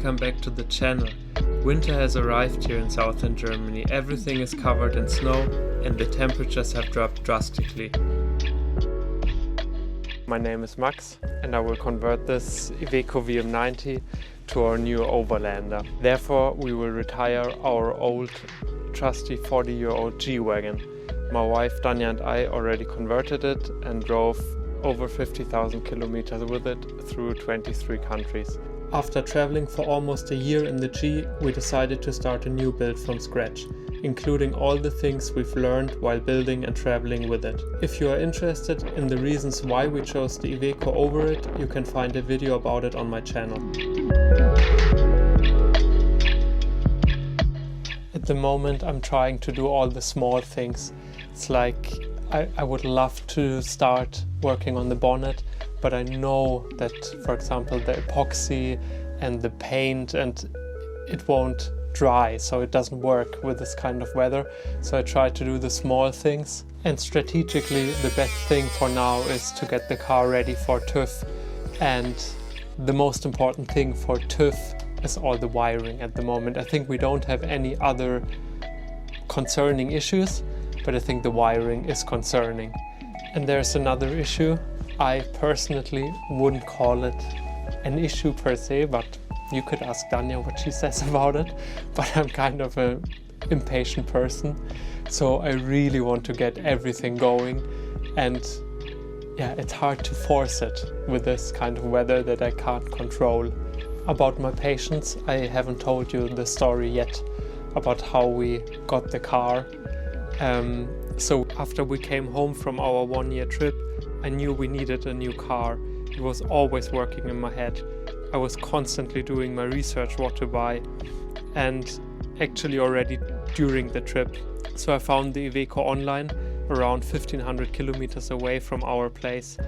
welcome back to the channel. Winter has arrived here in southern Germany. Everything is covered in snow and the temperatures have dropped drastically. My name is Max and I will convert this Iveco VM90 to our new Overlander. Therefore, we will retire our old trusty 40-year-old G-Wagon. My wife Danja and I already converted it and drove over 50,000 kilometers with it through 23 countries. After traveling for almost a year in the G, we decided to start a new build from scratch, including all the things we've learned while building and traveling with it. If you are interested in the reasons why we chose the Iveco over it, you can find a video about it on my channel. At the moment I'm trying to do all the small things. It's like I would love to start working on the bonnet, but I know that, for example, the epoxy and the paint and it won't dry, so it doesn't work with this kind of weather. So I try to do the small things, and strategically the best thing for now is to get the car ready for TÜV, and the most important thing for TÜV is all the wiring at the moment. I think we don't have any other concerning issues, but I think the wiring is concerning. And there's another issue. I personally wouldn't call it an issue per se, but you could ask Danja what she says about it. But I'm kind of an impatient person, so I really want to get everything going. And yeah, it's hard to force it with this kind of weather that I can't control. About my patience, I haven't told you the story yet about how we got the car. So after we came home from our one-year trip, I knew we needed a new car. It was always working in my head. I was constantly doing my research what to buy, and actually already during the trip. So I found the Iveco online around 1500 kilometers away from our place.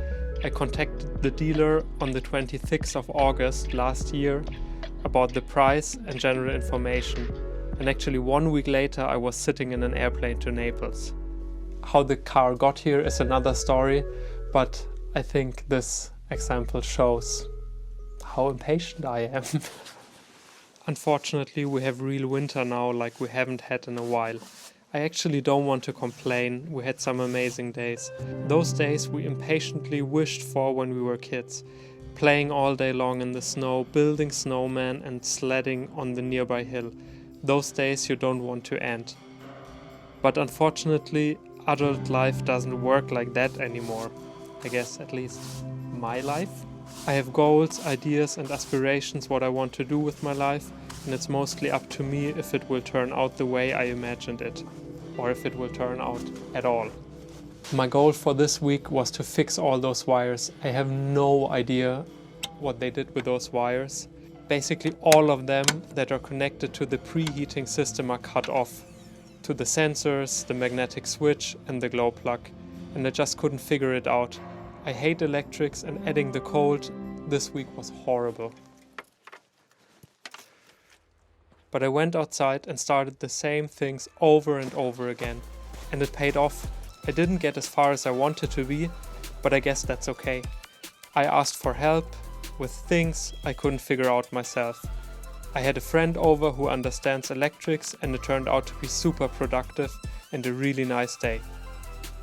I contacted the dealer on the 26th of August last year about the price and general information. And actually 1 week later I was sitting in an airplane to Naples. How the car got here is another story, but I think this example shows how impatient I am. Unfortunately, we have real winter now like we haven't had in a while. I actually don't want to complain, we had some amazing days. Those days we impatiently wished for when we were kids. Playing all day long in the snow, building snowmen and sledding on the nearby hill. Those days you don't want to end. But unfortunately, adult life doesn't work like that anymore. I guess at least my life. I have goals, ideas and aspirations what I want to do with my life, and it's mostly up to me if it will turn out the way I imagined it, or if it will turn out at all. My goal for this week was to fix all those wires. I have no idea what they did with those wires. Basically all of them that are connected to the preheating system are cut off, to the sensors, the magnetic switch and the glow plug, and I just couldn't figure it out. I hate electrics, and adding the cold this week was horrible. But I went outside and started the same things over and over again, and it paid off. I didn't get as far as I wanted to be, but I guess that's okay. I asked for help with things I couldn't figure out myself. I had a friend over who understands electrics, and it turned out to be super productive and a really nice day.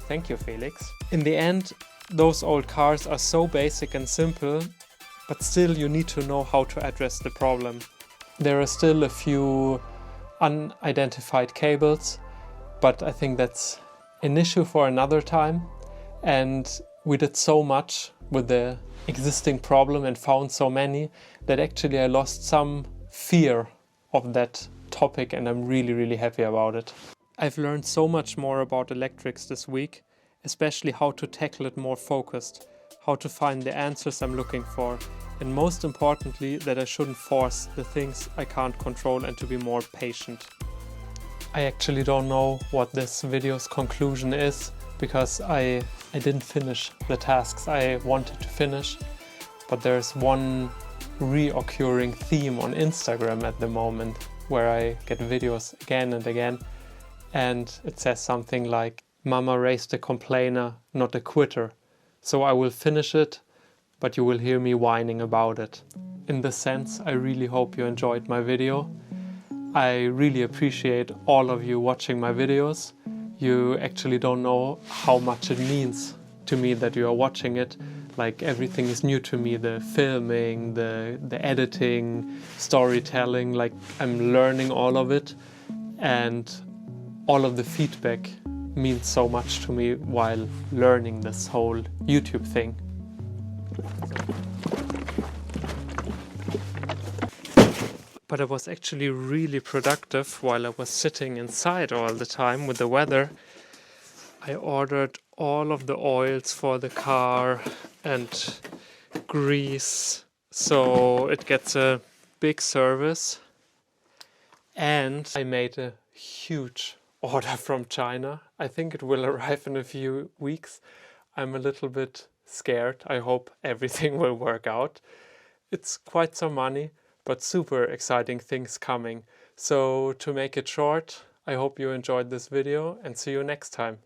Thank you, Felix. In the end, those old cars are so basic and simple, but still you need to know how to address the problem. There are still a few unidentified cables, but I think that's an issue for another time. And we did so much with the existing problem and found so many that actually I lost some fear of that topic, and I'm really happy about it. I've learned so much more about electrics this week, especially how to tackle it more focused, how to find the answers I'm looking for, and most importantly that I shouldn't force the things I can't control and to be more patient. I actually don't know what this video's conclusion is, because I didn't finish the tasks I wanted to finish, but there's one reoccurring theme on Instagram at the moment where I get videos again and again, and it says something like, "Mama raised a complainer, not a quitter." So I will finish it but you will hear me whining about it. In this sense, I really hope you enjoyed my video. I really appreciate all of you watching my videos. You actually don't know how much it means to me that you are watching it. Like, everything is new to me, the filming, the editing, storytelling, like I'm learning all of it, and all of the feedback means so much to me while learning this whole YouTube thing. But I was actually really productive while I was sitting inside all the time with the weather. I ordered all of the oils for the car and grease, so it gets a big service. And I made a huge order from China. I think it will arrive in a few weeks. I'm a little bit scared. I hope everything will work out. It's quite some money, but super exciting things coming. So to make it short, I hope you enjoyed this video and see you next time.